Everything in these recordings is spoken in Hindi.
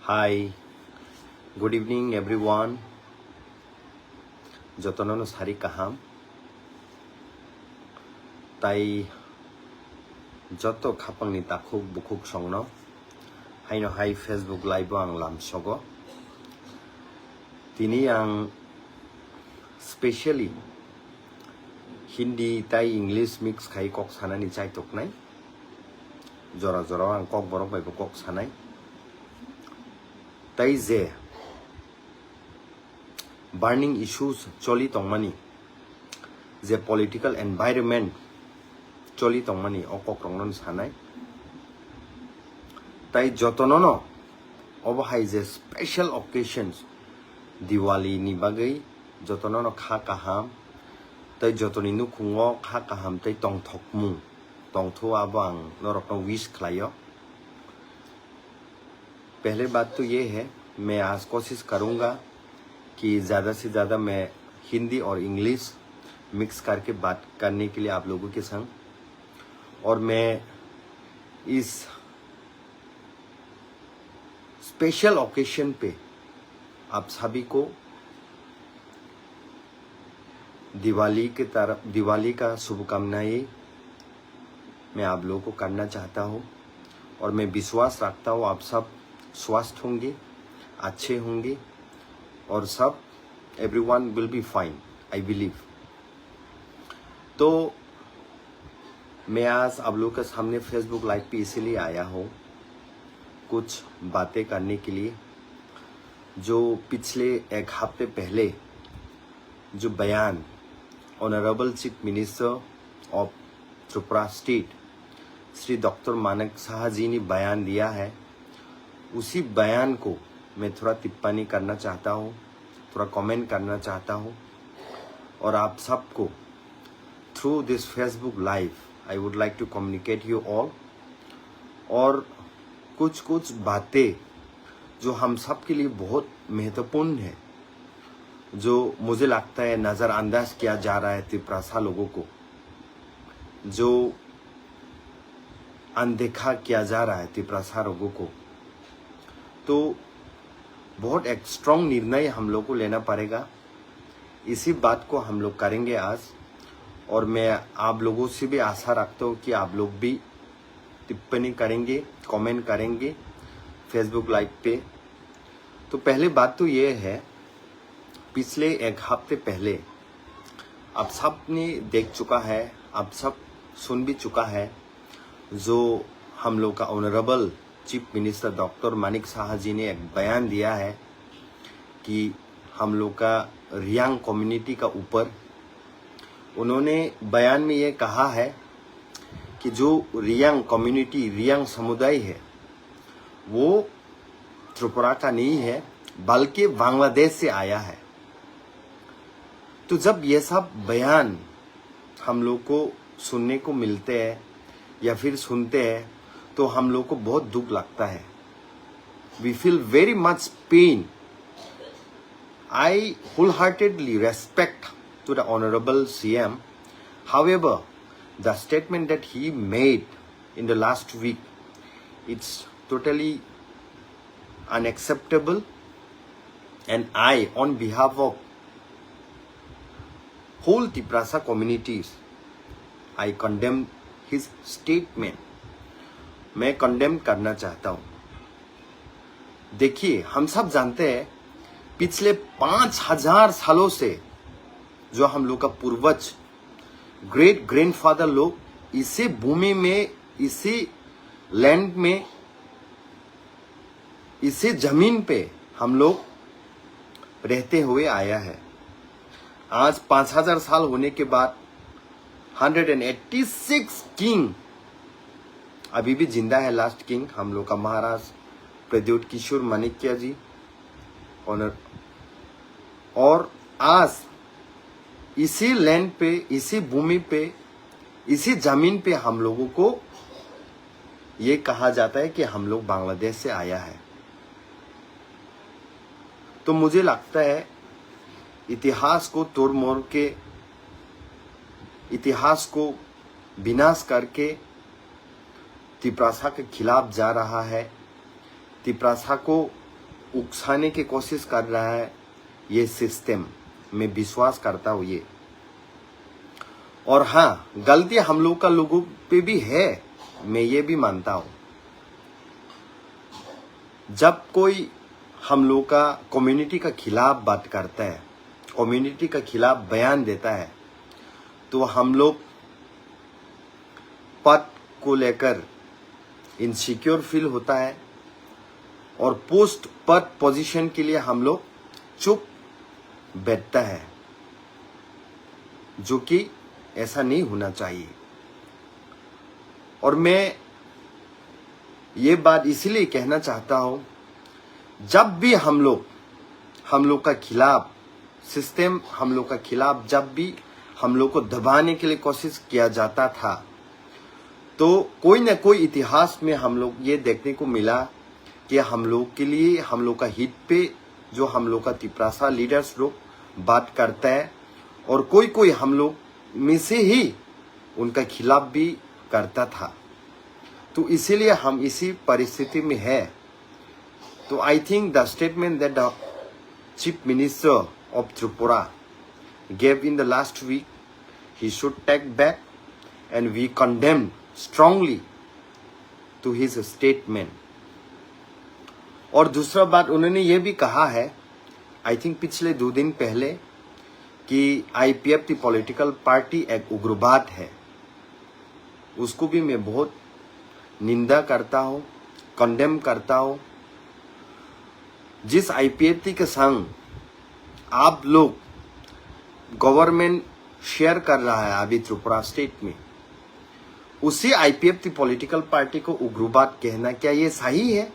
Hi, good evening everyone. যতননো সারি কাহাম তাই যত খাপাংনি তাখুক বুকুক সংনো হাইনো হাই फेसबुक लाइव आं लामसगो दिनै आं स्पेशली हिंदी ताई इंग्लिश मिक्स खाई कक सानानि चाय तकनाय जरा जरा आं कक बरक बायबो कक सानाय ताई जे बार्निंग इश्यूज चली तंगमानी जे पॉलिटिकल एनवायरनमेंट चली तंगमानी अकक रंगन सानाय ताई जतननो अबहाय जे स्पेशल ओकेशन्स दिवाली नि बागै जतननो खा काहाम ताई जतनि नुखुंगो खा काहाम ताई तंगथकमु तंगथो आबां नरकनो विश खलायो। पहले बात तो ये है, मैं आज कोशिश करूंगा कि ज़्यादा से ज़्यादा मैं हिंदी और इंग्लिश मिक्स करके बात करने के लिए आप लोगों के संग, और मैं इस स्पेशल ओकेशन पे आप सभी को दिवाली का शुभकामनाएं मैं आप लोगों को करना चाहता हूँ, और मैं विश्वास रखता हूँ आप सब स्वस्थ होंगे, अच्छे होंगे, और सब everyone will be fine, I believe। तो मैं आज आप लोगों के सामने फेसबुक लाइव पे इसीलिए आया हूँ कुछ बातें करने के लिए। जो पिछले एक हफ्ते पहले जो बयान honourable chief minister of Tripura state Shri doctor Manik Saha ji ने बयान दिया है, उसी बयान को मैं थोड़ा टिप्पणी करना चाहता हूँ, थोड़ा कमेंट करना चाहता हूँ, और आप सबको through this Facebook live I would like to communicate you all. और कुछ बातें जो हम सब के लिए बहुत महत्वपूर्ण है, जो मुझे लगता है नज़रअंदाज किया जा रहा है त्रिपुरा लोगों को, जो अनदेखा किया जा रहा है त्रिपुरा लोगों को। तो बहुत एक स्ट्रॉन्ग निर्णय हम लोग को लेना पड़ेगा। इसी बात को हम लोग करेंगे आज, और मैं आप लोगों से भी आशा रखता हूँ कि आप लोग भी टिप्पणी करेंगे, कमेंट करेंगे फेसबुक लाइव पे। तो पहले बात तो ये है, पिछले एक हफ्ते पहले आप सब ने देख चुका है, आप सब सुन भी चुका है, जो हम लोग का honourable chief minister doctor Manik Saha ji ने एक बयान दिया है कि हम लोग का रियांग कम्युनिटी का ऊपर, उन्होंने बयान में ये कहा है कि जो रियांग कम्युनिटी, रियांग समुदाय है, वो त्रिपुरा का नहीं है बल्कि बांग्लादेश से आया है। तो जब ये सब बयान हम लोग को सुनने को मिलते हैं या फिर सुनते हैं, तो हम लोग को बहुत दुख लगता है। We feel very much pain. I wholeheartedly respect to the honorable CM. However, the statement that he made in the last week, it's totally unacceptable, and I, on behalf of whole Tiprasa communities, I condemn his statement. मैं कंडेम करना चाहता हूँ। देखिए, हम सब जानते हैं पिछले 5000 सालों से जो हम लोग का पूर्वज, ग्रेट ग्रैंडफादर लोग इसी भूमि में, इसी लैंड में, इसी जमीन पे हम लोग रहते हुए आया है। आज 5000 साल होने के बाद 186 किंग अभी भी जिंदा है। लास्ट किंग हम लोग का महाराज प्रद्युत किशोर माणिक्य जी ऑनर, और आज इसी लैंड पे, इसी भूमि पे, इसी जमीन पे हम लोगों को ये कहा जाता है कि हम लोग बांग्लादेश से आया है। तो मुझे लगता है इतिहास को तोड़ मोड़ के, इतिहास को विनाश करके त्रिपुरा के खिलाफ जा रहा है, त्रिपुरा को उकसाने की कोशिश कर रहा है ये सिस्टम, मैं विश्वास करता हूँ ये। और हाँ, गलती हम लोग का लोगों पे भी है, मैं ये भी मानता हूँ। जब कोई हम लोग का कम्युनिटी का खिलाफ बात करता है, कम्युनिटी का खिलाफ बयान देता है, तो हम लोग पद को लेकर इनसिक्योर फील होता है और पोस्ट पद पोजीशन के लिए हम लोग चुप बैठता है, जो कि ऐसा नहीं होना चाहिए। और मैं ये बात इसलिए कहना चाहता हूं, जब भी हम लोग का खिलाफ सिस्टम, हम लोग का खिलाफ जब भी हम लोग को दबाने के लिए कोशिश किया जाता था, तो कोई न कोई इतिहास में हम लोग ये देखने को मिला कि हम लोग के लिए, हम लोग का हित पे जो हम लोग का तिपरासा लीडर्स लोग बात करता है, और कोई कोई हम लोग में से ही उनका खिलाफ भी करता था। तो इसीलिए हम इसी परिस्थिति में है। तो I think the statement that the chief minister of Tripura gave in the last week, he should take back, and we condemn strongly to his statement. और दूसरा बात उन्होंने ये भी कहा है, आई थिंक पिछले 2 दिन पहले, कि IPF की पॉलिटिकल पार्टी एक उग्रवाद है। उसको भी मैं बहुत निंदा करता हूँ, कंडेम करता हूँ। जिस IPF के संग आप लोग गवर्नमेंट शेयर कर रहा है अभी त्रिपुरा स्टेट में, उसी IPF की पॉलिटिकल पार्टी को उग्रवाद कहना, क्या ये सही है?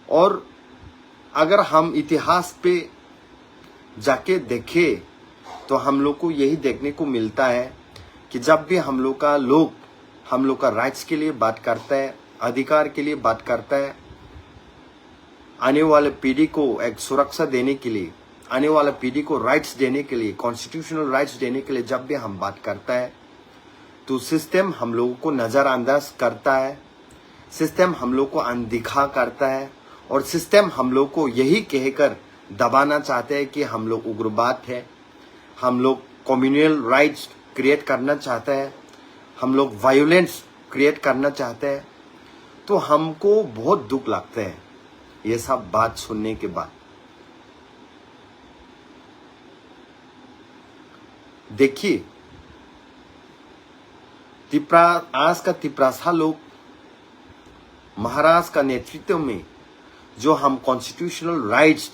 और अगर हम इतिहास पे जाके देखें तो हम लोग को यही देखने को मिलता है कि जब भी हम लोग का राइट्स के लिए बात करता है, अधिकार के लिए बात करता है, आने वाले पीढ़ी को एक सुरक्षा देने के लिए, आने वाले पीढ़ी को राइट्स देने के लिए, कॉन्स्टिट्यूशनल राइट्स देने के लिए जब भी हम बात करता है, तो सिस्टम हम लोगों को नज़रअंदाज करता है, सिस्टम हम लोग को अनदेखा करता है, और सिस्टम हम लोग को यही कहकर दबाना चाहते हैं कि हम लोग उग्रवाद है, हम लोग कम्युनल राइट्स क्रिएट करना चाहते हैं, हम लोग वायलेंस क्रिएट करना चाहते हैं। तो हमको बहुत दुख लगता है ये सब बात सुनने के बाद। देखिए, आज का तिपरासा लोग महाराज का नेतृत्व में जो हम कॉन्स्टिट्यूशनल राइट्स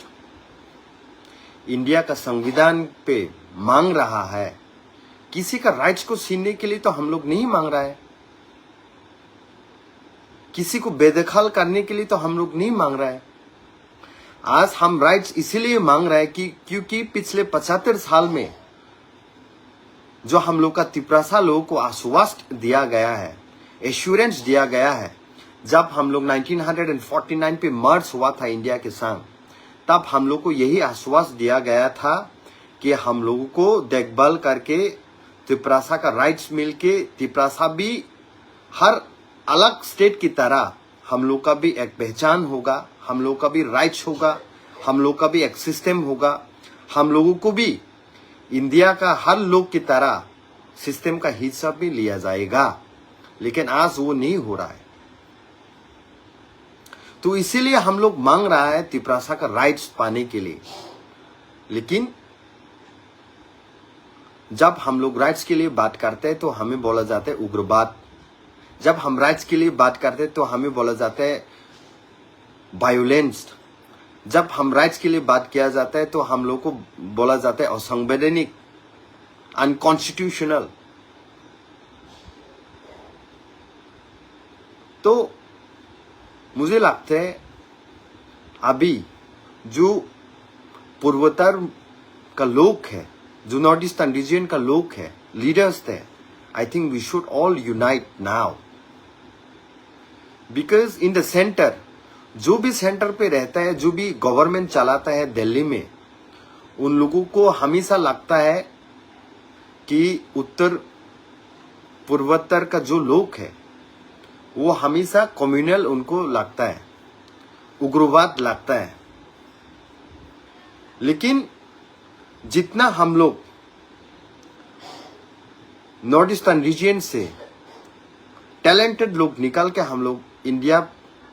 इंडिया का संविधान पे मांग रहा है, किसी का राइट्स को छीनने के लिए तो हम लोग नहीं मांग रहा है, किसी को बेदखल करने के लिए तो हम लोग नहीं मांग रहा है। आज हम राइट्स इसीलिए मांग रहे हैं कि क्योंकि पिछले 75 साल में जो हम लोग का तिपरासा लोगों को आश्वासन दिया गया है, एश्योरेंस दिया गया है, जब हम लोग 1949 पे मर्ज हुआ था इंडिया के संग, तब हम लोग को यही आश्वासन दिया गया था कि हम लोगों को देखभाल करके तिपरासा का राइट्स मिलके, तिपरासा भी हर अलग स्टेट की तरह हम लोग का भी एक पहचान होगा, हम लोग का भी राइट्स होगा, हम लोग का भी एक सिस्टम होगा, हम लोगों को भी इंडिया का हर लोग की तरह सिस्टम का हिस्सा भी लिया जाएगा। लेकिन आज वो नहीं हो रहा है। तो इसीलिए हम लोग मांग रहा है तिपरासा का राइट्स पाने के लिए। लेकिन जब हम लोग राइट्स के लिए बात करते हैं तो हमें बोला जाता है उग्रवाद, जब हम राइट्स के लिए बात करते हैं तो हमें बोला जाता है वायलेंस, जब हम राइट्स के लिए बात किया जाता है तो हम लोग को बोला जाता है असंवैधानिक, अनकॉन्स्टिट्यूशनल। तो मुझे लगता है अभी जो पूर्वोत्तर का लोग है, जो नॉर्थ ईस्टर्न रीजन का लोग है, लीडर्स थे, I think we should all unite now, because in the centre, जो भी सेंटर पे रहता है, जो भी गवर्नमेंट चलाता है दिल्ली में, उन लोगों को हमेशा लगता है कि उत्तर पूर्वोत्तर का जो लोग है वो हमेशा कम्युनल उनको लगता है, उग्रवाद लगता है। लेकिन जितना हम लोग नॉर्थ ईस्टर्न रीजन से टैलेंटेड लोग निकाल के हम लोग इंडिया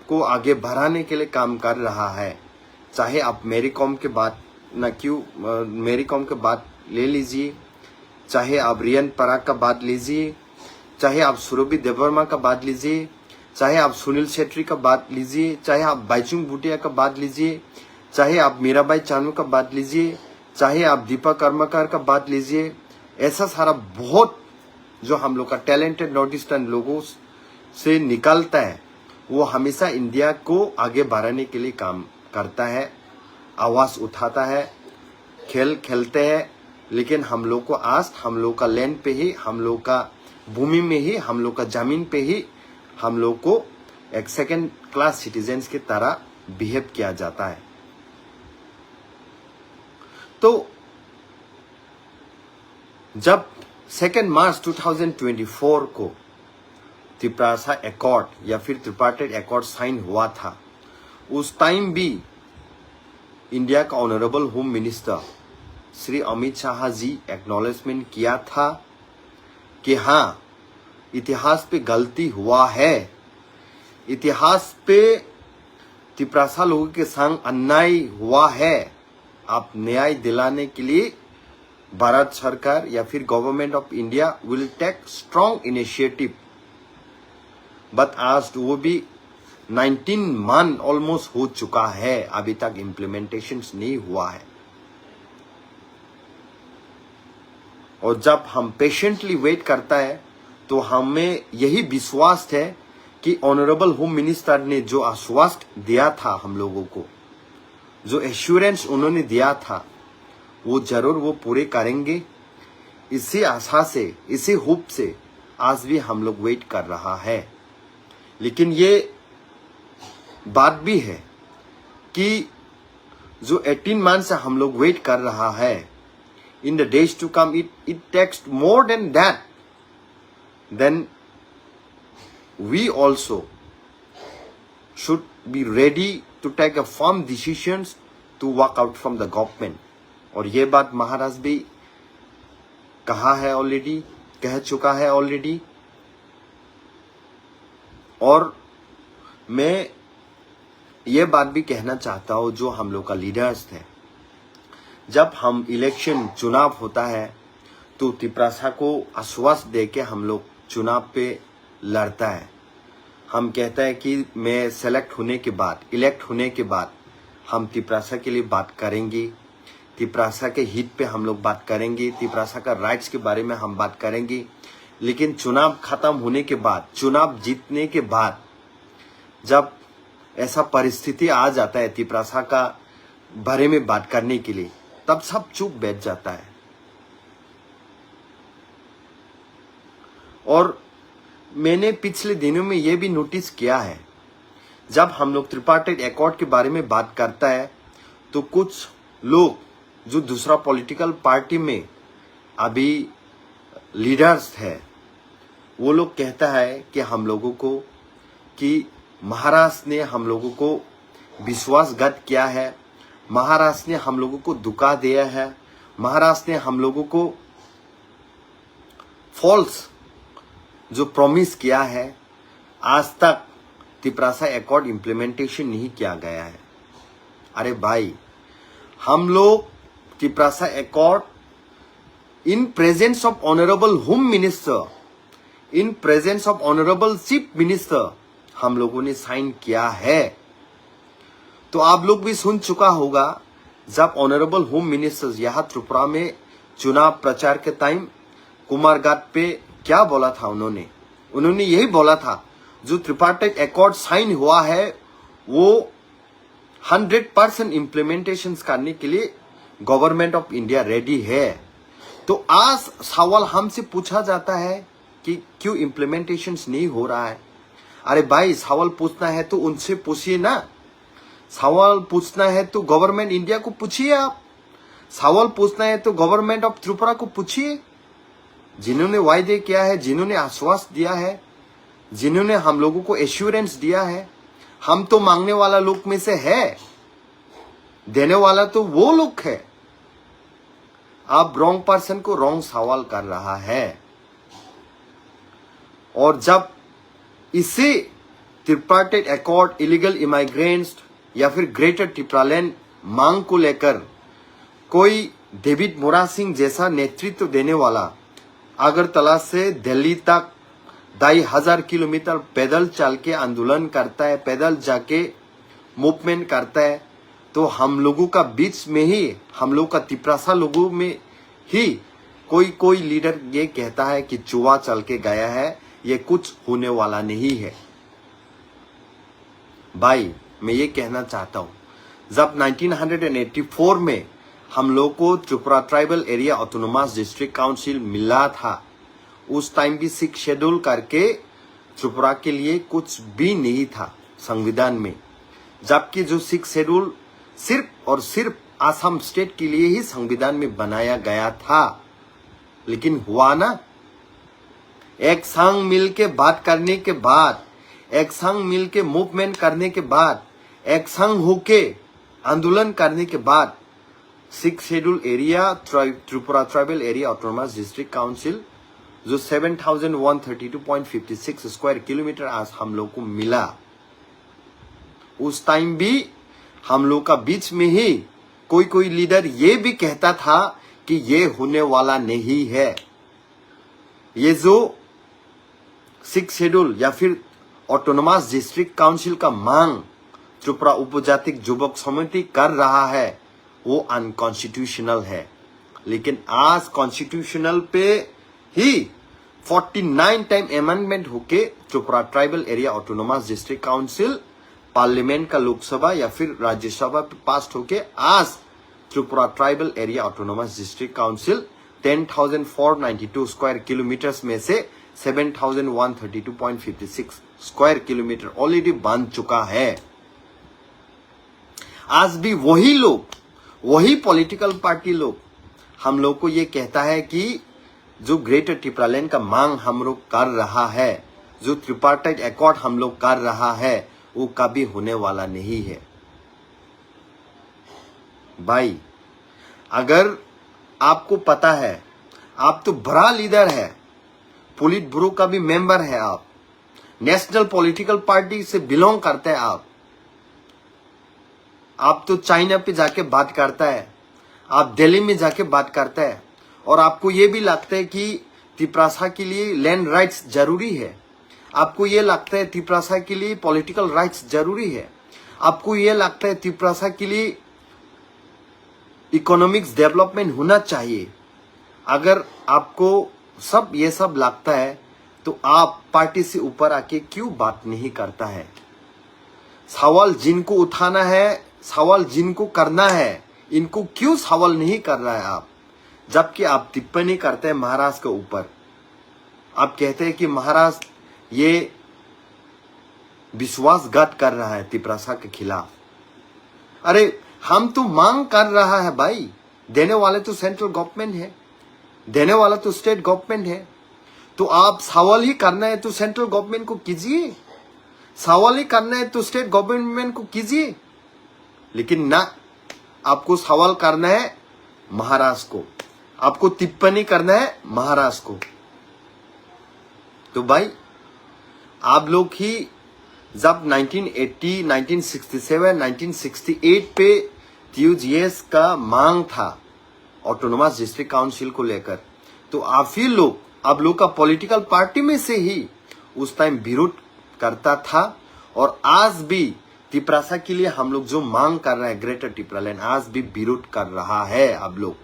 को आगे बढ़ाने के लिए काम कर रहा है, चाहे आप मेरी कॉम के बात मेरी कॉम के बात ले लीजिए, चाहे आप रियन पराग का बात लीजिए, चाहे आप सुरभि देवर्मा का बात लीजिए, चाहे आप सुनील शेट्टी का बात लीजिए, चाहे आप बाइचुंग भूटिया का बात लीजिए, चाहे आप मीराबाई चानू का बात लीजिए, चाहे आप दीपा कर्मकार का बात लीजिए। ऐसा सारा बहुत जो हम लोग का टैलेंटेड नॉर्थ ईस्टर्न लोगों से निकलता है, वो हमेशा इंडिया को आगे बढ़ाने के लिए काम करता है, आवाज उठाता है, खेल खेलते हैं। लेकिन हम लोग को आज हम लोग का लैंड पे ही, हम लोग का भूमि में ही, हम लोग का जमीन पे ही हम लोग को एक सेकेंड क्लास सिटीजन्स की तरह बिहेव किया जाता है। तो जब 2 मार्च 2024 को त्रिप्रासा एकॉर्ड या फिर त्रिपार्टाइट एकॉर्ड साइन हुआ था, उस टाइम भी इंडिया का honourable home minister Shri Amit Shah ji acknowledgement किया था कि हाँ, इतिहास पे गलती हुआ है, इतिहास पे त्रिप्रासा लोगों के संग अन्याय हुआ है। आप न्याय दिलाने के लिए भारत सरकार या फिर government of India will take strong initiative. But आज वो भी 19 मंथ ऑलमोस्ट हो चुका है, अभी तक इम्प्लीमेंटेशन नहीं हुआ है। और जब हम पेशेंटली वेट करता है तो हमें यही विश्वास है कि ऑनरेबल होम मिनिस्टर ने जो आश्वासन दिया था हम लोगों को, जो एश्योरेंस उन्होंने दिया था, वो जरूर वो पूरे करेंगे। इसी आशा से, इसी होप से आज भी हम लोग वेट कर रहा है। लेकिन ये बात भी है कि जो 18 मंथ से हम लोग वेट कर रहा है, in the days to come it takes more than that, then we also should be ready to take a firm decisions to walk out from the government। और ये बात महाराज भी कहा है ऑलरेडी, कह चुका है ऑलरेडी। और मैं ये बात भी कहना चाहता हूँ, जो हम लोग का लीडर्स थे, जब हम इलेक्शन चुनाव होता है तो त्रिप्रासा को आश्वासन दे के हम लोग चुनाव पे लड़ता है। हम कहता है कि मैं सेलेक्ट होने के बाद, इलेक्ट होने के बाद हम त्रिप्रासा के लिए बात करेंगे, त्रिप्रासा के हित पे हम लोग बात करेंगे, त्रिप्रासा का राइट्स के बारे में हम बात करेंगे। लेकिन चुनाव खत्म होने के बाद, चुनाव जीतने के बाद जब ऐसा परिस्थिति आ जाता है त्रिप्रासा का बारे में बात करने के लिए, तब सब चुप बैठ जाता है। और मैंने पिछले दिनों में यह भी नोटिस किया है, जब हम लोग त्रिपार्टाइट एकॉर्ड के बारे में बात करता है तो कुछ लोग जो दूसरा पॉलिटिकल पार्टी में अभी लीडर्स है, वो लोग कहता है कि हम लोगों को, कि महाराष्ट्र ने हम लोगों को विश्वासघात किया है, महाराष्ट्र ने हम लोगों को धोखा दिया है, महाराष्ट्र ने हम लोगों को फॉल्स जो प्रॉमिस किया है, आज तक त्रिप्रासा एकॉर्ड इम्प्लीमेंटेशन नहीं किया गया है। अरे भाई, हम लोग Tiprasa accord in presence of honourable home minister, in presence of honourable chief minister हम लोगों ने साइन किया है। तो आप लोग भी सुन चुका होगा, जब ऑनरेबल होम मिनिस्टर यहाँ त्रिपुरा में चुनाव प्रचार के टाइम कुमारघाट पे क्या बोला था उन्होंने यही बोला था, जो त्रिपार्टाइट एकॉर्ड साइन हुआ है वो 100% इम्प्लीमेंटेशन करने के लिए गवर्नमेंट ऑफ इंडिया रेडी है। तो आज सवाल हमसे पूछा जाता है कि क्यों इम्प्लीमेंटेशन नहीं हो रहा है। अरे भाई, सवाल पूछना है तो उनसे पूछिए ना, सवाल पूछना है तो गवर्नमेंट इंडिया को पूछिए, आप सवाल पूछना है तो गवर्नमेंट ऑफ त्रिपुरा को पूछिए, जिन्होंने वायदे किया है, जिन्होंने आश्वासन दिया है जिन्होंने हम लोगों को एश्योरेंस दिया है। हम तो मांगने वाला लोग में से है, देने वाला तो वो लोग है। आप रॉन्ग पर्सन को रॉन्ग सवाल कर रहा है। और जब इसे ट्रिपार्टाइट अकॉर्ड, इलीगल इमाइग्रेंट्स या फिर ग्रेटर टिप्रालैंड मांग को लेकर कोई डेविड मोरा सिंह जैसा नेतृत्व देने वाला अगरतला से दिल्ली तक 2,500 किलोमीटर पैदल चल के आंदोलन करता है, पैदल जाके मूवमेंट करता है, तो हम लोगों का बीच में ही, हम लोग का तिपरासा लोगों में ही कोई लीडर ये कहता है कि चुवा चल के गया है, ये कुछ होने वाला नहीं है। भाई मैं ये कहना चाहता हूं, जब 1984 में हम लोग को Tripura tribal area autonomous district council मिला था, उस टाइम भी 6 शेड्यूल करके त्रिपुरा के लिए कुछ भी नहीं था संविधान में, जबकि जो 6 शेड्यूल सिर्फ और सिर्फ आसाम स्टेट के लिए ही संविधान में बनाया गया था। लेकिन हुआ ना, एक संग मिल के बात करने के बाद, एक संग मिल के मूवमेंट करने के बाद, एक संग होके आंदोलन करने के बाद 6 schedule area Tripura tribal area autonomous district council जो 7,132.56 स्क्वायर किलोमीटर आज हम लोग को मिला। उस टाइम भी हम लोग का बीच में ही कोई लीडर ये भी कहता था कि ये होने वाला नहीं है। ये जो 6 शेड्यूल या फिर ऑटोनोमस डिस्ट्रिक्ट काउंसिल का मांग त्रिपुरा उपजातिक युवक समिति कर रहा है, वो अनकॉन्स्टिट्यूशनल है। लेकिन आज कॉन्स्टिट्यूशनल पे ही 49 टाइम अमेंडमेंट होके Tripura tribal area autonomous district council parliament का लोकसभा या फिर राज्यसभा पे पास होके आज Tripura tribal area autonomous district council 10,492 square kilometres में से 7,132.56 स्क्वायर किलोमीटर ऑलरेडी बन चुका है। आज भी वही लोग, वही पॉलिटिकल पार्टी लोग हम लोग को ये कहता है कि जो ग्रेटर टिप्रालैंड का मांग हम लोग कर रहा है, जो ट्रिपार्टाइट अकॉर्ड हम लोग कर रहा है, वो कभी होने वाला नहीं है। भाई अगर आपको पता है, आप तो बड़ा लीडर है, पोलिट ब्यूरो का भी मेंबर है, आप नेशनल पॉलिटिकल पार्टी से बिलोंग करते हैं, आप तो चाइना पे जाके बात करता है, आप दिल्ली में जाके बात करता है, और आपको ये भी लगता है कि तिपरासा के लिए लैंड राइट्स जरूरी है, आपको ये लगता है तिपरासा के लिए पॉलिटिकल राइट्स जरूरी है, आपको ये लगता है तिपरासा के लिए इकोनॉमिक्स डेवलपमेंट होना चाहिए। अगर आपको सब ये सब लगता है तो आप पार्टी से ऊपर आके क्यों बात नहीं करता है? सवाल जिनको उठाना है, सवाल जिनको करना है, इनको क्यों सवाल नहीं कर रहा है आप? जबकि आप टिप्पणी करते हैं महाराष्ट्र के ऊपर, आप कहते हैं कि महाराष्ट्र ये विश्वासघात कर रहा है तिपरासा के खिलाफ। अरे हम तो मांग कर रहा है भाई, देने वाले तो सेंट्रल गवर्नमेंट है, देने वाला तो स्टेट गवर्नमेंट है, तो आप सवाल ही करना है तो सेंट्रल गवर्नमेंट को कीजिए, सवाल ही करना है तो स्टेट गवर्नमेंट को कीजिए। लेकिन ना, आपको सवाल करना है महाराष्ट्र को, आपको टिप्पणी करना है महाराष्ट्र को। तो भाई आप लोग ही जब 1980, 1967, 1968 पे TUGS का मांग था ऑटोनोमस डिस्ट्रिक्ट काउंसिल को लेकर, तो आप ही लोग, आप लोग का पॉलिटिकल पार्टी में से ही उस टाइम विरोध करता था। और आज भी तिपरासा के लिए हम लोग जो मांग कर रहे हैं ग्रेटर टिप्रालैंड, आज भी विरोध कर रहा है आप लोग।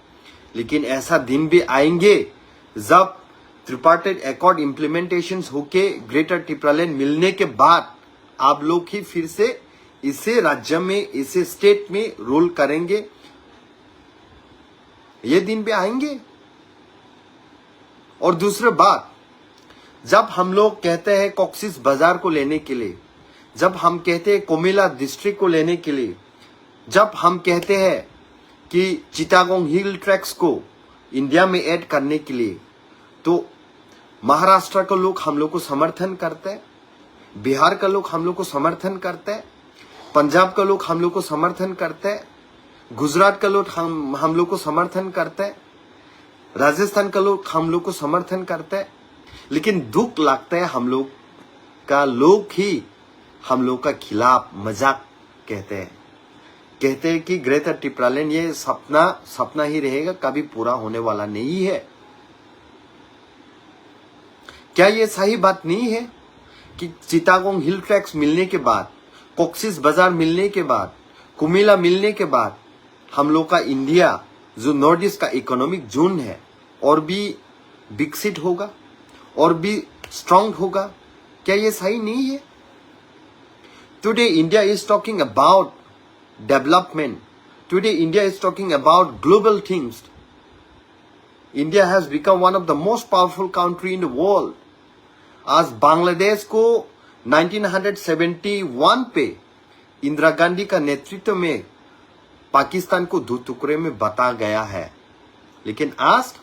लेकिन ऐसा दिन भी आएंगे जब ट्रिपार्टाइट अकॉर्ड इम्प्लीमेंटेशन होके ग्रेटर टिप्रालैंड मिलने के बाद आप लोग ही फिर से इसे राज्य में, इसे स्टेट में रोल करेंगे। ये दिन भी आएंगे। और दूसरी बात, जब हम लोग कहते हैं कॉक्सिस बाजार को लेने के लिए, जब हम कहते हैं कोमिला डिस्ट्रिक्ट को लेने के लिए, जब हम कहते हैं कि चिटागोंग हिल ट्रैक्स को इंडिया में ऐड करने के लिए, तो महाराष्ट्र के लोग हम लोग को समर्थन करते हैं, बिहार का लोग हम लोग को समर्थन करते हैं, पंजाब का लोग हम लोग को समर्थन करते हैं, गुजरात का लोग हम लोग को समर्थन करते हैं, राजस्थान का लोग हम लोग को समर्थन करते हैं। लेकिन दुख लगता है हम लोग का लोग ही हम लोग का खिलाफ मजाक कहते हैं कि ग्रेटर टिप्रालैंड ये सपना ही रहेगा, कभी पूरा होने वाला नहीं है। क्या ये सही बात नहीं है कि चिटागोंग हिल ट्रैक्स मिलने के बाद, कॉक्सिस बाजार मिलने के बाद, कुमिला मिलने के बाद हम लोग का इंडिया जो नॉर्थ ईस्ट का इकोनॉमिक जोन है और भी विकसित होगा और भी स्ट्रांग होगा? क्या ये सही नहीं है? Today India is talking about development, today India is talking about global things. India has become one of the most powerful country in the world. आज बांग्लादेश को 1971 पे इंदिरा गांधी का नेतृत्व में पाकिस्तान को दो टुकड़े में बांटा गया है, लेकिन आज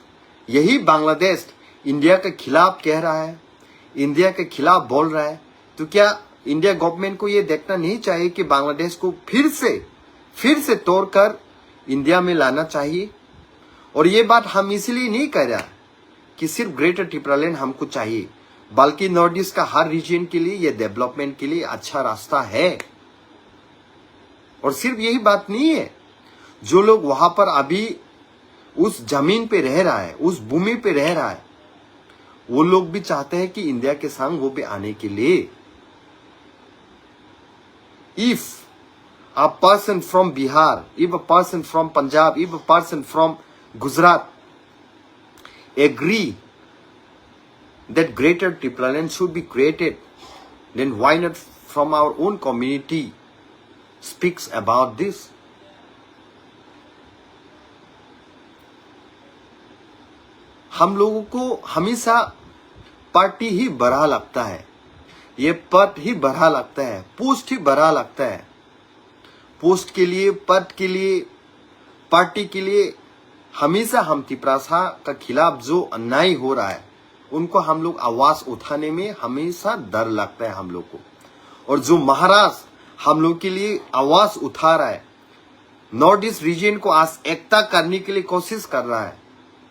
यही बांग्लादेश इंडिया के खिलाफ कह रहा है, इंडिया के खिलाफ बोल रहा है। तो क्या इंडिया गवर्नमेंट को ये देखना नहीं चाहिए कि बांग्लादेश को फिर से तोड़कर इंडिया में लाना चाहिए? और ये बात हम इसलिए नहीं कह रहा कि सिर्फ ग्रेटर टिप्रालैंड हमको चाहिए, बल्कि नॉर्थ ईस्ट का हर रीजन के लिए ये डेवलपमेंट के लिए अच्छा रास्ता है। और सिर्फ यही बात नहीं है, जो लोग वहां पर अभी उस जमीन पे रह रहा है, उस भूमि पे रह रहा है, वो लोग भी चाहते हैं कि इंडिया के संग वो भी आने के लिए। If a person from Bihar, if a person from Punjab, if a person from Gujarat agree that greater Tiplaland should be created, then why not from our own community speaks about this? हम लोगों को हमेशा पार्टी ही बड़ा लगता है, ये पद ही बड़ा लगता है, पोस्ट ही बड़ा लगता है। पोस्ट के लिए, पद के लिए, पार्टी के लिए हमेशा हम तिपरासा का खिलाफ जो अन्याय हो रहा है उनको हम लोग आवाज उठाने में हमेशा डर लगता है हम लोग को। और जो महाराज हम लोग के लिए आवाज उठा रहा है, नॉर्थ ईस्ट रीजन को आज एकता करने के लिए कोशिश कर रहा है,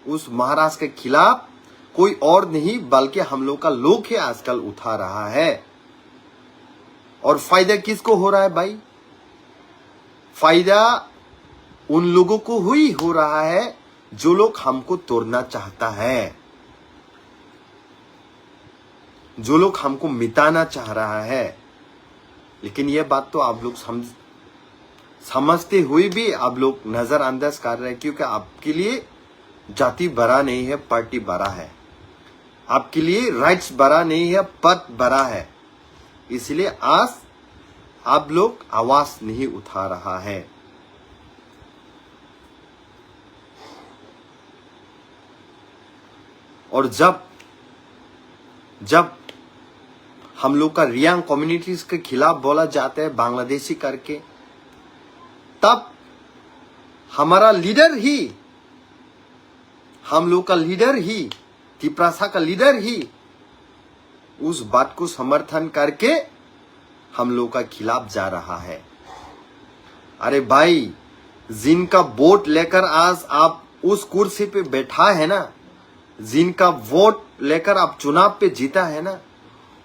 उस महाराज के खिलाफ कोई और नहीं बल्कि हम लोग का लोग ही आजकल उठा रहा है। और फायदा किसको हो रहा है भाई? फायदा उन लोगों को ही हो रहा है जो लोग हमको तोड़ना चाहता है, जो लोग हमको मिटाना चाह रहा है। लेकिन यह बात तो आप लोग समझते हुए भी आप लोग नजरअंदाज कर रहे हैं, क्योंकि आपके लिए जाति बड़ा नहीं है, पार्टी बड़ा है। आपके लिए राइट्स बड़ा नहीं है, पद बड़ा है। इसलिए आज आप लोग आवाज नहीं उठा रहा है। और जब हम लोग का रियांग कम्युनिटीज के खिलाफ बोला जाता है बांग्लादेशी करके, तब हमारा लीडर ही, हम लोग का लीडर ही, तिपरासा का लीडर ही उस बात को समर्थन करके हम लोग का खिलाफ जा रहा है। अरे भाई, जिनका वोट लेकर आज आप उस कुर्सी पे बैठा है ना, जिनका वोट लेकर आप चुनाव पे जीता है ना,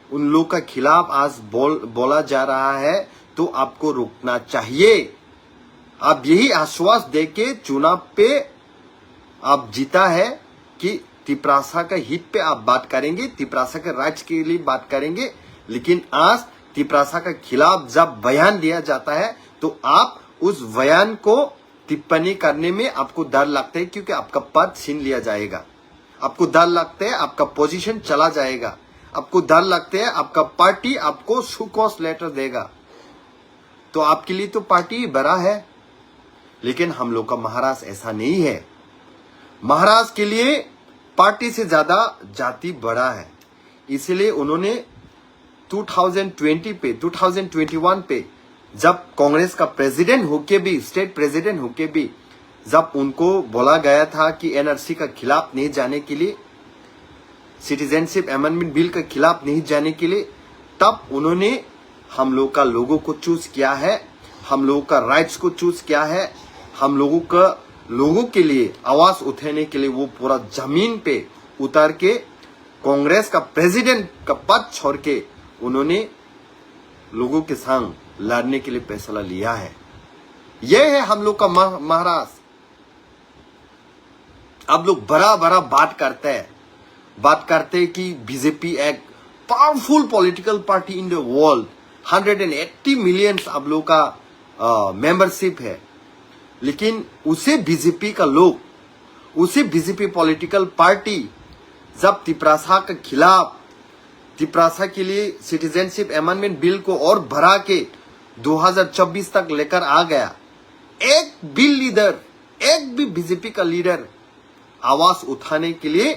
उन लोग का खिलाफ आज बोला जा रहा है, तो आपको रुकना चाहिए। आप यही आश्वास देके चुनाव पे आप जीता है कि तिपरासा का हित पे आप बात करेंगे, तिपरासा के राज्य के लिए बात करेंगे। लेकिन आज तिपरासा के खिलाफ जब बयान दिया जाता है तो आप उस बयान को टिप्पणी करने में आपको डर लगता है, क्योंकि आपका पद छीन लिया जाएगा। आपको डर लगता है आपका पोजीशन चला जाएगा। आपको डर लगता है आपका पार्टी आपको सुकॉस लेटर देगा। तो आपके लिए तो पार्टी बड़ा है, लेकिन हम लोग का महाराज ऐसा नहीं है। महाराज के लिए पार्टी से ज्यादा जाति बड़ा है। इसलिए उन्होंने 2021 पे जब कांग्रेस का प्रेसिडेंट होके भी, स्टेट प्रेसिडेंट होके भी, जब उनको बोला गया था कि एनआरसी का खिलाफ नहीं जाने के लिए, सिटीजनशिप अमेंडमेंट बिल के खिलाफ नहीं जाने के लिए, तब उन्होंने हम लोग का लोगों को चूज किया है, हम लोगों का राइट्स को चूज किया है, हम लोगों के लिए आवाज उठाने के लिए वो पूरा जमीन पे उतर के कांग्रेस का प्रेसिडेंट का पद छोड़ के उन्होंने लोगों के संग लड़ने के लिए फैसला लिया है। यह है हम लोग का महाराष्ट्र। अब लोग बड़ा बड़ा बात करते हैं कि बीजेपी एक powerful political party in the world, 180 million अब लोग का मेंबरशिप है, लेकिन उसे बीजेपी का लोग, उसे बीजेपी पॉलिटिकल पार्टी जब तिपरासा के खिलाफ, तिपरासा के लिए सिटीजनशिप अमेंडमेंट बिल को और बढ़ा के 2024 तक लेकर आ गया, एक भी बीजेपी का लीडर आवाज उठाने के लिए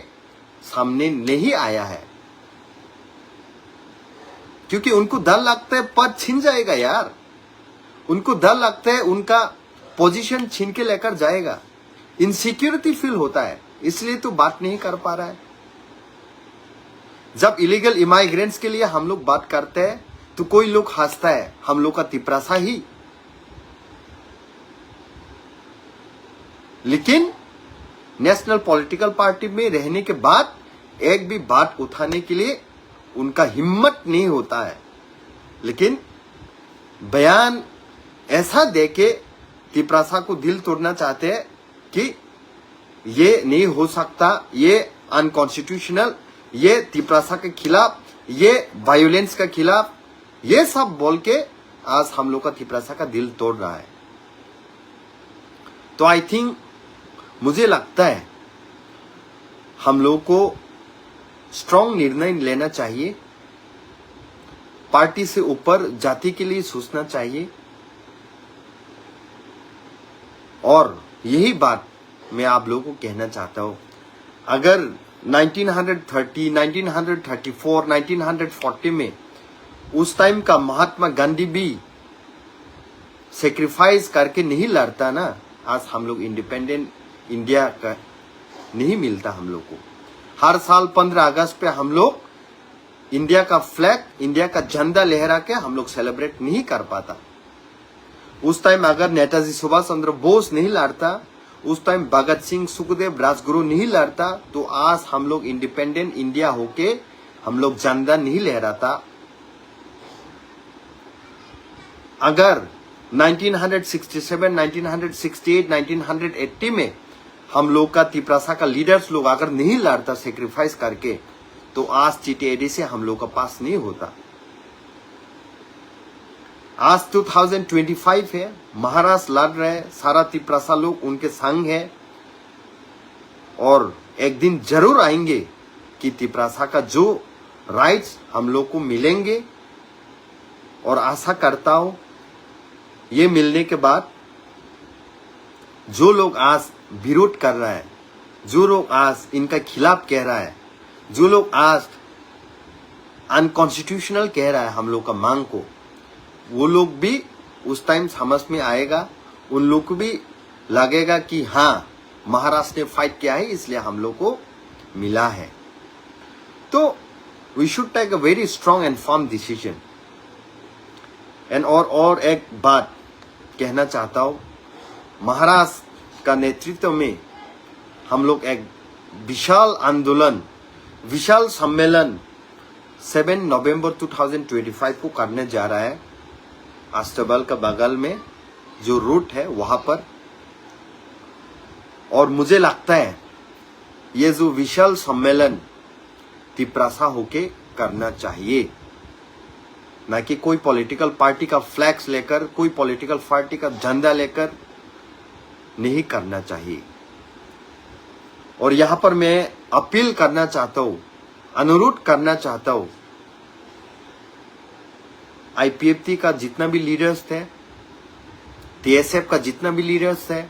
सामने नहीं आया है, क्योंकि उनको डर लगता है पद छीन जाएगा यार, उनको डर लगता है उनका पोजीशन छीन के लेकर जाएगा, इनसिक्योरिटी फील होता है, इसलिए तो बात नहीं कर पा रहा है। जब इलीगल इमाइग्रेंट्स के लिए हम लोग बात करते हैं तो कोई लोग हंसता है, हम लोग का तिपरासा ही, लेकिन नेशनल पॉलिटिकल पार्टी में रहने के बाद एक भी बात उठाने के लिए उनका हिम्मत नहीं होता है। लेकिन बयान ऐसा देके तिपरासा को दिल तोड़ना चाहते हैं कि ये नहीं हो सकता, ये अनकॉन्स्टिट्यूशनल, ये तिपरासा के खिलाफ, ये वायोलेंस के खिलाफ, ये सब बोल के आज हम लोग का तिपरासा का दिल तोड़ रहा है। तो आई थिंक, मुझे लगता है हम लोग को स्ट्रांग निर्णय लेना चाहिए, पार्टी से ऊपर जाति के लिए सोचना चाहिए, और यही बात मैं आप लोगों को कहना चाहता हूं। अगर 1930, 1934, 1940 में उस टाइम का महात्मा गांधी भी सेक्रीफाइस करके नहीं लड़ता ना, आज हम लोग इंडिपेंडेंट इंडिया का नहीं मिलता हम लोग को। हर साल 15 अगस्त पे हम लोग इंडिया का फ्लैग, इंडिया का झंडा लहरा के हम लोग सेलिब्रेट नहीं कर पाता। उस टाइम अगर नेताजी सुभाष चंद्र बोस नहीं लड़ता, उस टाइम भगत सिंह, सुखदेव, राजगुरु नहीं लड़ता, तो आज हम लोग इंडिपेंडेंट इंडिया होके हम लोग झंडा नहीं लहराता। अगर 1967, 1968, 1980 में हम लोग का तिपरासा का लीडर्स लोग अगर नहीं लड़ता सेक्रीफाइस करके, तो आज टीटीएडी से हम लोग का पास नहीं होता। आज 2025 है, महाराष्ट्र लड़ रहे हैं, सारा तिपरासा लोग उनके संग है, और एक दिन जरूर आएंगे कि तिपरासा का जो राइट्स हम लोग को मिलेंगे, और आशा करता हूं ये मिलने के बाद जो लोग आज विरोध कर रहा है, जो लोग आज इनका खिलाफ कह रहा है, जो लोग आज अनकॉन्स्टिट्यूशनल कह रहा है हम लोग का मांग को, वो लोग भी उस टाइम समझ में आएगा, उन लोग को भी लगेगा कि हाँ, महाराष्ट्र ने फाइट किया है इसलिए हम लोग को मिला है। तो we should take a very strong and firm decision. And और एक बात कहना चाहता हूं, महाराष्ट्र का नेतृत्व में हम लोग एक विशाल आंदोलन, विशाल सम्मेलन 7 नवंबर 2025 को करने जा रहा है, अस्तबल का बगल में जो रूट है वहां पर। और मुझे लगता है ये जो विशाल सम्मेलन तिपरासा होके करना चाहिए, ना कि कोई पॉलिटिकल पार्टी का फ्लैग्स लेकर, कोई पॉलिटिकल पार्टी का झंडा लेकर नहीं करना चाहिए। और यहां पर मैं अपील करना चाहता हूं, अनुरोध करना चाहता हूं, आईपीएफटी का जितना भी लीडर्स थे, टीएसएफ का जितना भी लीडर्स थे,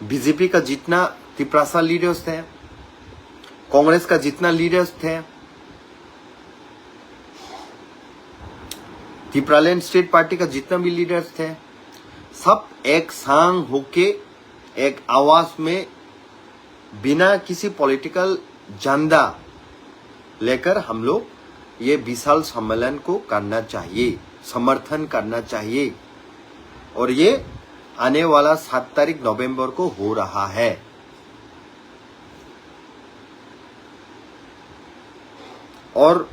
बीजेपी का जितना तिपरासा लीडर्स थे, कांग्रेस का जितना लीडर्स थे, त्रिपुरालैंड स्टेट पार्टी का जितना भी लीडर्स थे, सब एक संग होके एक आवाज में बिना किसी पॉलिटिकल झंडा लेकर हम लोग ये विशाल सम्मेलन को करना चाहिए, समर्थन करना चाहिए। और ये आने वाला 7 तारीख नवंबर को हो रहा है। और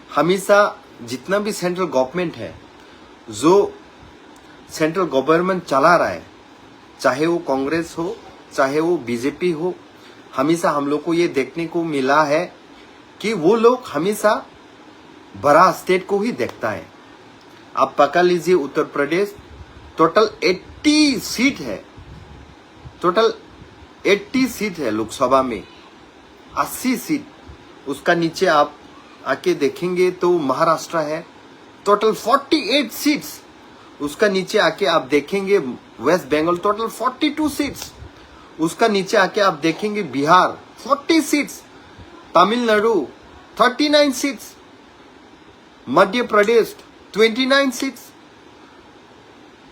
हमेशा जितना भी सेंट्रल गवर्नमेंट है, जो सेंट्रल गवर्नमेंट चला रहा है, चाहे वो कांग्रेस हो चाहे वो बीजेपी हो, हमेशा हम लोग को ये देखने को मिला है कि वो लोग हमेशा बड़ा स्टेट को ही देखता है। आप पकड़ लीजिए उत्तर प्रदेश, टोटल 80 सीट है, टोटल 80 सीट है लोकसभा में, 80 सीट। उसका नीचे आप आके देखेंगे तो महाराष्ट्र है, टोटल 48 सीट्स। उसका नीचे आके आप देखेंगे वेस्ट बंगाल, टोटल 42 सीट्स। उसका नीचे आके आप देखेंगे Bihar 40 seats, Tamil Nadu 39 seats, Madhya Pradesh 29 seats,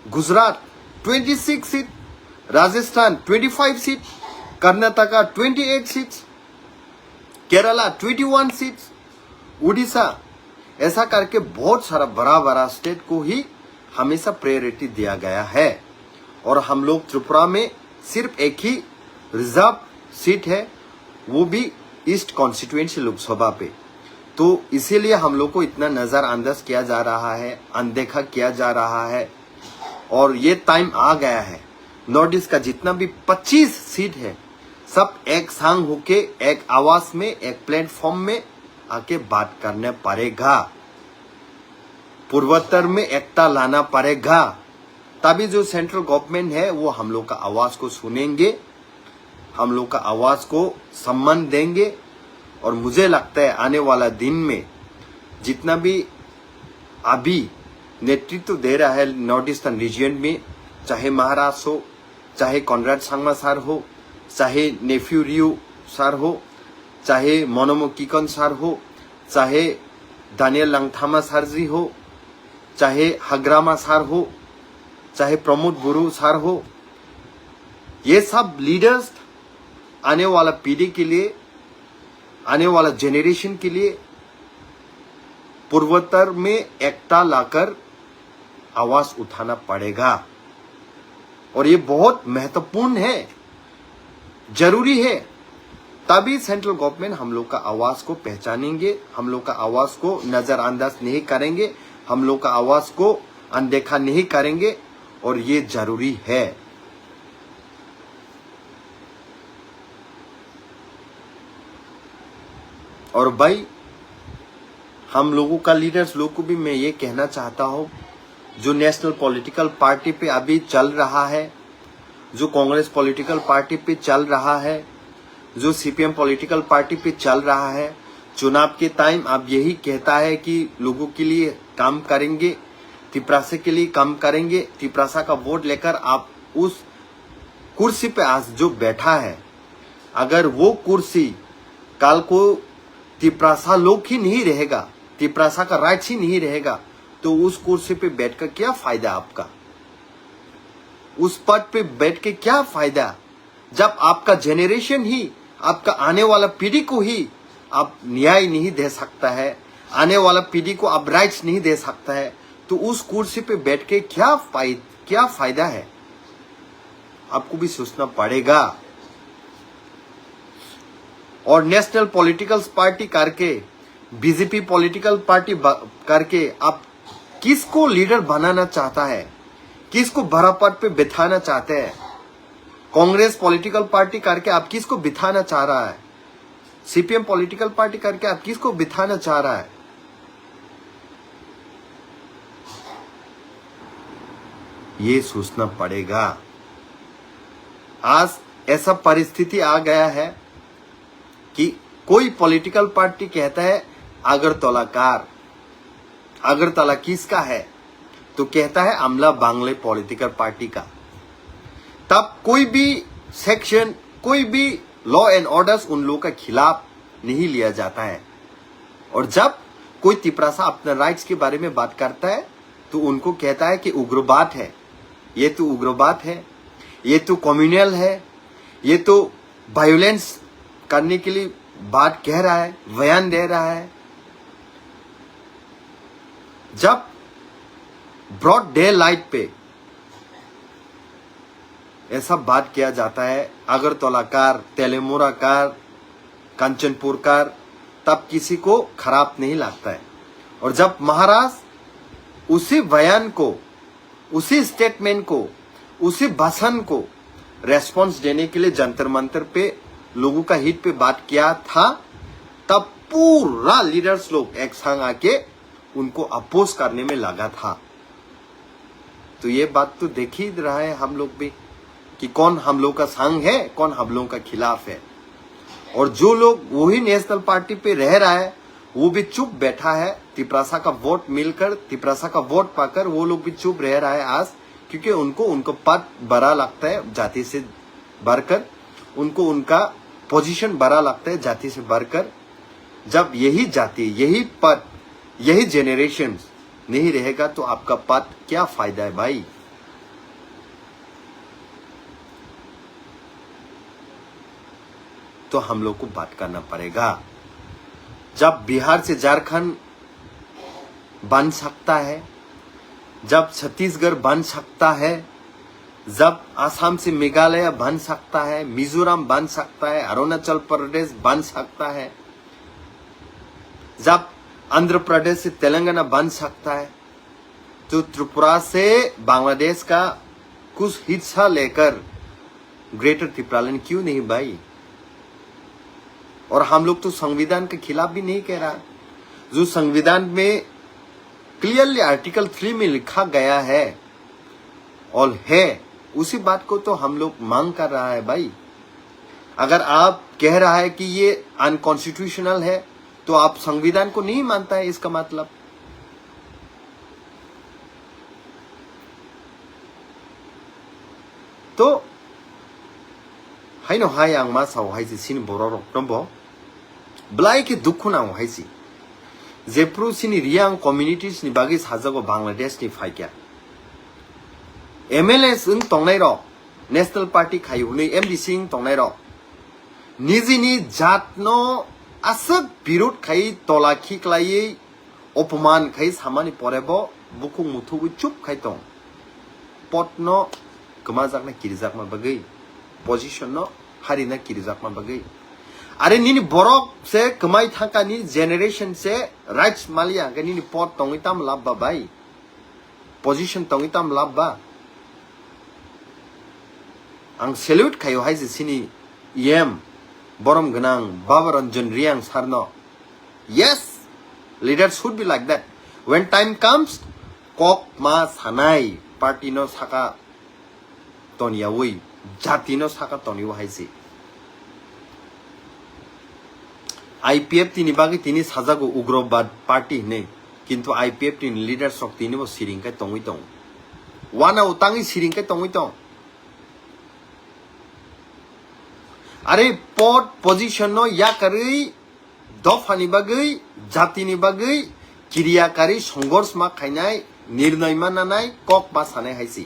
Gujarat 26 seat, Rajasthan 25 seat, Karnataka 28 seats, Kerala 21 seats, Orissa, ऐसा करके बहुत सारा बड़ा बड़ा स्टेट को ही हमेशा प्रायोरिटी दिया गया है। और हम लोग त्रिपुरा में सिर्फ एक ही रिजर्व सीट है, वो भी ईस्ट कॉन्स्टिट्यूएंसी लोकसभा पे। तो इसीलिए हम लोग को इतना नजरअंदाज किया जा रहा है, अनदेखा किया जा रहा है। और ये टाइम आ गया है, नॉर्थ ईस्ट का जितना भी 25 सीट है, सब एक संग होके एक आवाज में, एक प्लेटफॉर्म में आके बात करने पड़ेगा। पूर्वोत्तर में एकता लाना पड़ेगा, तभी जो सेंट्रल गवर्नमेंट है वो हम लोग का आवाज को सुनेंगे, हम लोग का आवाज को सम्मान देंगे। और मुझे लगता है आने वाला दिन में जितना भी अभी नेतृत्व दे रहा है नॉर्थ ईस्टर्न रीजन में, चाहे महाराष्ट्र हो, चाहे कॉनराड सांगमा सर हो, चाहे नेफ्यू रियू सर हो, चाहे मोनोमो किकन सर हो, चाहे दानियल लंगथामा सर जी हो, चाहे हग्रामा सर हो, चाहे प्रमोद गुरु सर हो, ये सब लीडर्स आने वाला पीढ़ी के लिए, आने वाला जेनरेशन के लिए पूर्वोत्तर में एकता लाकर आवाज उठाना पड़ेगा। और ये बहुत महत्वपूर्ण है, जरूरी है, तभी सेंट्रल गवर्नमेंट हम लोग का आवाज को पहचानेंगे, हम लोग का आवाज को नजरअंदाज नहीं करेंगे, हम लोग का आवाज को अनदेखा नहीं करेंगे। और ये जरूरी है। और भाई हम लोगों का लीडर्स लोग को भी मैं ये कहना चाहता हूं, जो नेशनल पॉलिटिकल पार्टी पे अभी चल रहा है, जो कांग्रेस पॉलिटिकल पार्टी पे चल रहा है, जो सीपीएम पॉलिटिकल पार्टी पे चल रहा है, चुनाव के टाइम आप यही कहता है कि लोगों के लिए काम करेंगे, तिपरासा के लिए काम करेंगे, तिपरासा का वोट लेकर आप उस कुर्सी पे आज जो बैठा है, अगर वो कुर्सी कल को तिपरासा लोग ही नहीं रहेगा, तिपरासा का राइट्स ही नहीं रहेगा, तो उस कुर्सी पे बैठकर क्या फायदा आपका? उस पद पे बैठ के क्या फायदा, जब आपका जेनरेशन ही, आपका आने वाला पीढ़ी को ही आप न्याय नहीं दे सकता है, आने वाला पीढ़ी को आप राइट्स नहीं दे सकता है, तो उस कुर्सी पे बैठ के क्या फायदा है? आपको भी सोचना पड़ेगा। और नेशनल पॉलिटिकल पार्टी करके, बीजेपी पॉलिटिकल पार्टी करके आप किसको लीडर बनाना चाहता है, किसको बड़ा पद पे बिठाना चाहते हैं? कांग्रेस पॉलिटिकल पार्टी करके आप किसको बिठाना चाह रहा है? सीपीएम पॉलिटिकल पार्टी करके आप किसको बिठाना चाह रहा है? ये सोचना पड़ेगा। आज ऐसा परिस्थिति आ गया है कि कोई पॉलिटिकल पार्टी कहता है अगरतला किसका है, तो कहता है अमला बांग्ले पॉलिटिकल पार्टी का। तब कोई भी सेक्शन, कोई भी लॉ एंड ऑर्डर्स उन लोगों के खिलाफ नहीं लिया जाता है। और जब कोई तिपरासा अपने राइट्स के बारे में बात करता है तो उनको कहता है कि उग्रवाद है, ये तो उग्रवाद है, ये तो कम्युनल है, ये तो वायोलेंस करने के लिए बात कह रहा है, बयान दे रहा है, जब ब्रॉड डे लाइट पे ऐसा बात किया जाता है, अगरतला कार, तेलेमुरा कार, कंचनपुर कार, तब किसी को खराब नहीं लगता है। और जब महाराज उसी बयान को, उसी स्टेटमेंट को, उसी भाषण को रेस्पॉन्स देने के लिए जंतर मंतर पे लोगों का हित पे बात किया था, तब पूरा लीडर्स लोग एक संग आके उनको अपोज करने में लगा था। तो ये बात तो देख ही रहा है हम लोग भी कि कौन हम लोग का संग है, कौन हम लोग का खिलाफ है। और जो लोग वही नेशनल पार्टी पे रह रहा है वो भी चुप बैठा है। तिपरासा का वोट मिलकर, तिपरासा का वोट पाकर वो लोग भी चुप रह रहा है आज, क्योंकि उनको पद बड़ा लगता है जाति से बढ़कर, उनको उनका पोजीशन बड़ा लगता है जाति से बढ़कर। जब यही जाति, यही पद, यही जेनरेशन नहीं रहेगा तो आपका पद क्या फायदा है भाई। तो हम लोग को बात करना पड़ेगा। जब बिहार से झारखंड बन सकता है, जब छत्तीसगढ़ बन सकता है, जब आसाम से मेघालय बन सकता है, मिजोरम बन सकता है, अरुणाचल प्रदेश बन सकता है, जब आंध्र प्रदेश से तेलंगाना बन सकता है, तो त्रिपुरा से बांग्लादेश का कुछ हिस्सा लेकर ग्रेटर त्रिपुरालैंड क्यों नहीं भाई। और हम लोग तो संविधान के खिलाफ भी नहीं कह रहा। जो संविधान में क्लियरली आर्टिकल 3 में लिखा गया है और है, उसी बात को तो हम लोग मांग कर रहा है भाई। अगर आप कह रहा है कि ये अनकॉन्स्टिट्यूशनल है तो आप संविधान को नहीं मानता है, इसका मतलब। तो हाइनो हाय आं मा साव हाइसि सिन बर' रक्तम्ब ब्लाइ के दुखु नांगौ हाइसि जेफ्रु सिनि रियां कम्युनिटिस नि बागै साजागो बांग्लादेश नि फाइक्या एमएलए जों तंनाय र नेशनल पार्टी खायहुनै एमडीसी तंनाय र निजिनि जातनो आसक विरोध खाई तलाखि क्लायै अपमान खाई सामानि परेबो बुखुं मुथुबो चुप खाय दं पटनो गमाजाकना किरिजाकमा बागै पोजिशन न हारिना किरिजाकमा बागै अरे निनि बरक से कमाई थाकानि जेनरेशन से राइट्स मालिया गनिनि पट तंगिताम लाबबा भाई पोजिशन तंगिताम लाबबा आं सेल्यूट खायो हाइजे सिनि एम बरम गनां बाबा रंजन रियां सारनो yes leaders should be like that when time comes कक मा सानाय पार्टी नो साका तनियावै जाति नो साका तनियो हाइजे आईपीएफ तिनी बागै तिनी साजागो उग्रवाद पार्टी ने किंतु आईपीएफ तिनी लीडर शक्ति नि सिरिंगकाय तंगै दं वाना उतांगै सिरिंगकाय तंगै दं अरे पद पोजिशन नो याकारै दफानि बागै जातिनि बागै किरियाकारि संघर्ष मा खायनाय निर्णय मा नानाय कक बा सानाय हाइसि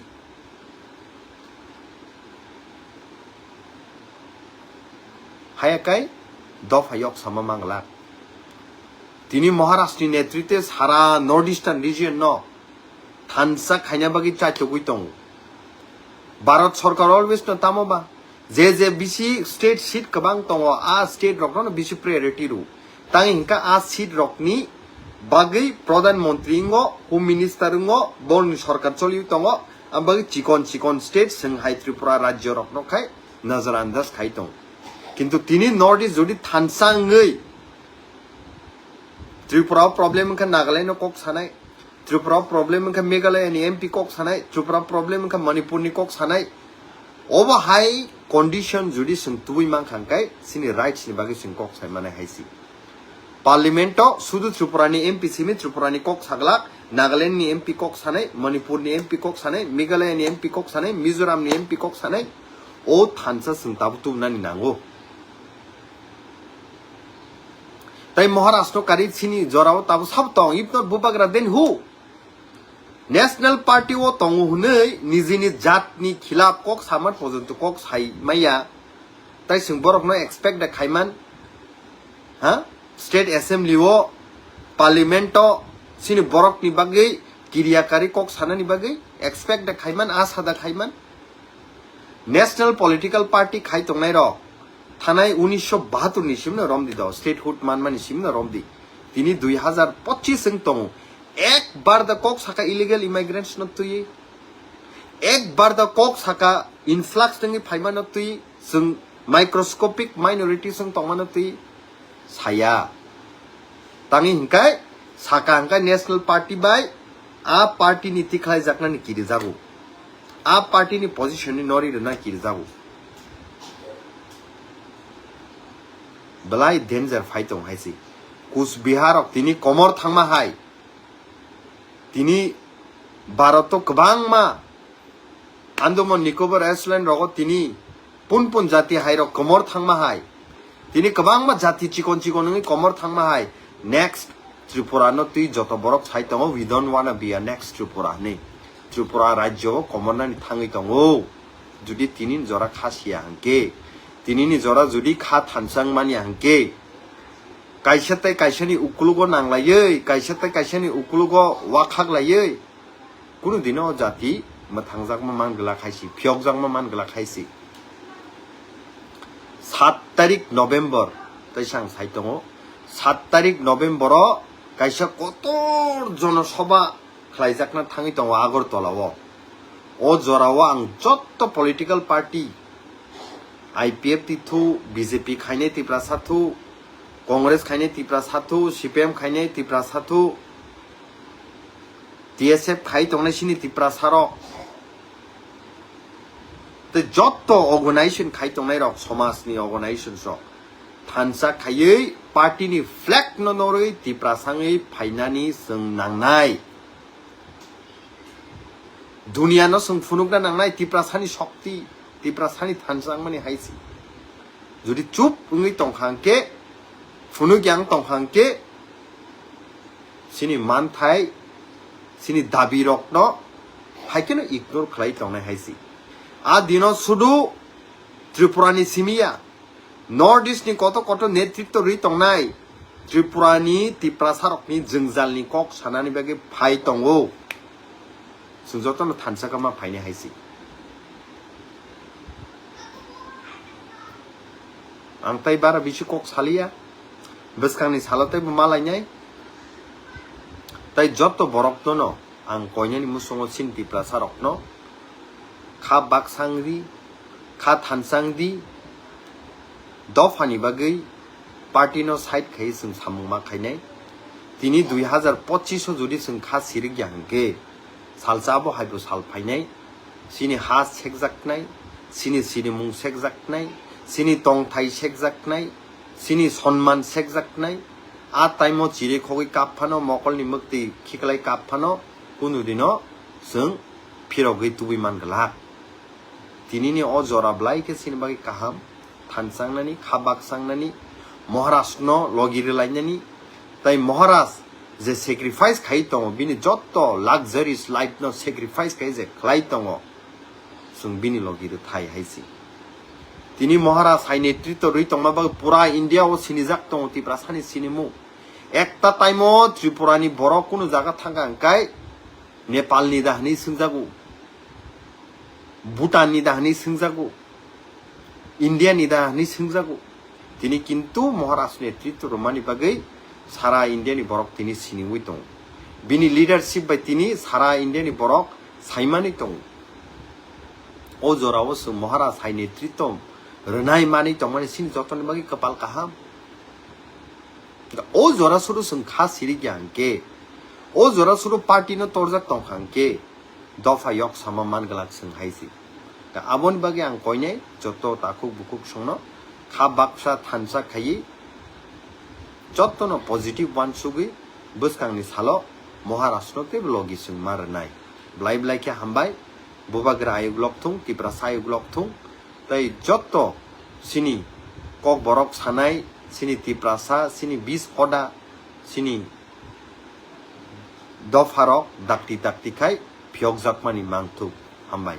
हायाकाय दफायक सामा मांगला तिनी महाराष्ट्र नेतृत्व सारा नॉर्थ ईस्टर्न रीजन न थानसा खायना बागै चाचोगै दं भारत सरकार अलवेज न तामोबा जे बिसी स्टेट सीट कबां दङ आ स्टेट रकनो बिसी प्रायोरिटी रु तांग हिंका आ सीट रकनी बागै प्रधानमंत्री ngo होम मिनिस्टर ngo बरनि सरकार चलियो दङ आ बागै चिकन स्टेट संहाय त्रिपुरा राज्य रकनो खाय नजरअंदाज खाय दं किंतु तिनी नॉर्थ ईस्ट जुदि थानसाङै त्रिपुरा प्रॉब्लम का नागालैंड कक सानाय त्रिपुरा प्रॉब्लम का मेघालय नि एमपी कक सानाय त्रिपुरा प्रॉब्लम का मणिपुर नि कक सानाय ओबा हाई कंडीशन जुदि संतुबै मांखांखाय सिनि राइट्स नि बागै सिं कक साय माने हाइसि पार्लियामेंट सुदु त्रिपुरा नि एमपी सिमि त्रिपुरा नि कक सागला नागालैंड नि एमपी कक सानाय मणिपुर नि एमपी कक सानाय मेघालय नि एमपी कक सानाय मिजोराम नि एमपी कक सानाय ओ थानसा संताबु तुमनानि नांगौ ताई महाराष्ट्र कारी सिनी जराव ताबु सब तंग इफ नॉट बुबाग्रा देन हु नेशनल पार्टी वो तंग हुनै निजिनि जातनि खिलाफ कक सामान पर्यन्त कक साइ माया ताई सिं बरकनो एक्सपेक्ट द खाइमान ha state assembly o parliament o sini borok ni bagai kiriakari kok sana ni bagai expect da khaiman asa da khaiman national political party khai tongnai ro thanai 1972 ni simna romdi da statehood manmani simna romdi tini 2025 sing tong ek bar da kok saka illegal immigrants not tui ek bar da kok saka influx tengi phaiman not tui sing microscopic minority sing tongman not tui saya tangi hingkai saka hingkai national party bai a party ni tikhlai jakna ni kiri jago a party ni position ni nori na kiri jago belai danger fight tong haisi Kusbihar tini komor thangma hai tini Bharato kbang ma Andaman Nicobar Island rogo tini pun jati hai ro komor thangma hai tini kbang ma jati chikon ni komor thangma hai next Tripura no tui joto borok chai tongo we don't wanna be a next Tripura ne Tripura rajyo komor na ni thangi tongo judi tini jora khasia hangke tini ni jora judi kha thansang mani hangke kaishatai kaishani ukulugo nanglayei kaishatai kaishani ukulugo wakhaklayei kuno dino jati mathangjak ma mangla khaisi phyogjak ma mangla khaisi 7 tarik November taisang saitongo 7 tarik November o kaisa kotor jonosabha khlaijakna thangi tongo Agartalao o jorao ang jotto political party IPF tithu BJP khaine tipra sathu Congress khaine tipra sathu CPM khaine tipra sathu TSF khai tongnai sini tipra saro the jotto organization khai tongnai rok somas ni organization so thansa khaiei party ni flag no noroi tipra sangai phainani sung nangnai dunia no sung phunukna nangnai tipra sani shakti tipra sani thansang mani haisi jodi chup ungui tongkhangke Funugyang tongkhangke sini manthai sini dabi rok no haikeno ignore khlai tongnai haisi a dino sudu Tripurani simia North East ni koto netritto ri tongnai Tripurani tiprasarok ni jengzal ni kok sanani bage phai tongo sungjoto no thansakama phaine haisi ang tai bara bishi kok salia Beskangni salatai malainyai tai jotto borok no ang koinyani musongo sin tiprasarok no kha baksangri kha thansangdi dofani bagai party no side khai sung samungma khainai tini 2025 jodi sung kha sirik yangke salsabo haibo sal phainai sini ha sekjaknai sini mung sekjaknai sini tongthai sekjaknai sini sonman sekjaknai a taimo chiri khogoi kapphano mokolni mukti khiklai kapphano kunudino sung phirogoi tubi mangla tinini o jora blai ke sinbagi kaham thansangnani khabak sangnani Maharashtra no logiri lainani tai Maharashtra je sacrifice khai tongo bini jotto luxurious life no sacrifice khai je khlai tongo sung bini logiri thai haisi tini Maharashtra hai netritto rui tongma bag pura India o sinijak tongo tipra sani sinimu ekta taimo Tripurani borok kuno jaga thanga angkai Nepal ni dahni sungjagu Bhutan ni dahni sungjagu India ni dahni sungjagu tini kintu Maharashtra netritto romani bagai sara India ni borok tini siningui tong bini leadership bai tini sara India ni borok saimani tong o jorao su Maharashtra hai netritto renai mani tongmani sin jotoni bagi kapal kaham o jora suru sung kha siri gyangke o jora suru party no torjak tongkhangke dofa yok samaman galak sung haisi da abon bagi ang koinai joto takuk bukuk sungno kha baksa thansa khai joto no positive one sugui buskangni salo Maharashtra te blogi sung marnai blai ke hambai bubagra ayug lokthung tipra sayug lokthung tai joto sini kok borok sanai sini tiprasa sini 20 oda sini dofarok dakti khai phyok jakmani mangthuk hambai